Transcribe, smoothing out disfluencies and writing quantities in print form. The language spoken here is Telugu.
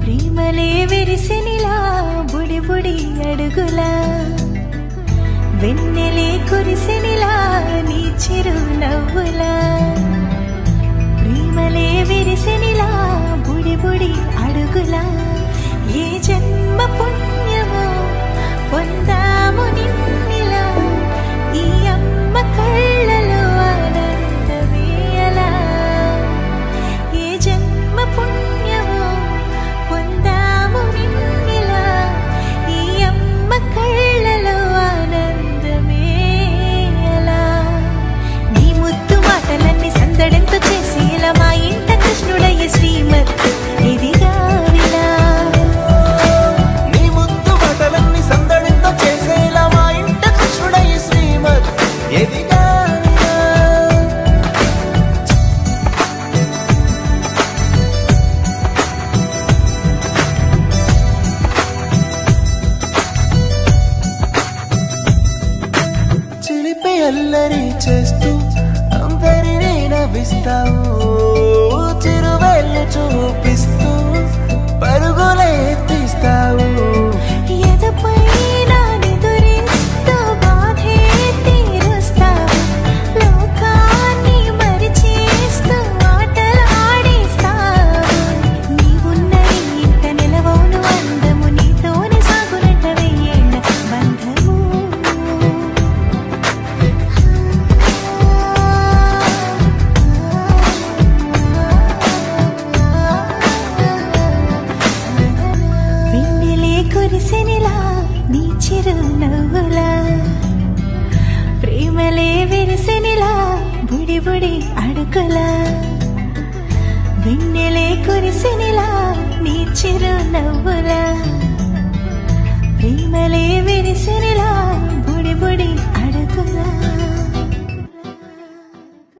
ప్రేమలే విరిసినిలా బుడి బుడి అడుగుల వెన్నెలే కురిసినిలా నీ చిరు నవ్వుల ప్రేమలే విరిసినిలా బుడి బుడి అడుగుల ఏ జన్మ పుణ్యమో పొందాము నిన్నిలా ఈ అమ్మ కళ్ళలో ఆనందమే అలా ఏ జన్మ పుణ్యమో పొందాము నిన్నిలా ఈ అమ్మ కళ్ళలో ఆనందమే అలా నీ ముద్దు మాటలన్నీ సందడెంతో చేసి ఇలా మా ఇంట కృష్ణుడయ్య శ్రీమత్ ఇదిగా విలా చిలిపి అల్లరి చేస్తూ అందరినీ నవ్విస్తావు చిరువెళ్ళు చూపిస్తూ పరుగులే తీస్తావు ఎదపై నానెదురిస్తూ బాధే తీరుస్తావు లోకాన్ని మరిచేస్తూ ఆటలు ఆడిస్తావు నీవున్న ఇంట నిలవను అందము నీతోనే సాగునట వెయ్యేళ్ళ బంధము వెన్నెలే కురిసెనిలా నీ చిరు నవ్వుల ప్రేమలే విరిసెనిలా బుడి బుడి అడుగుల వెన్నెలే కురిసెనిలా నీ చిరు నవ్వుల ప్రేమలే విరిసెనిలా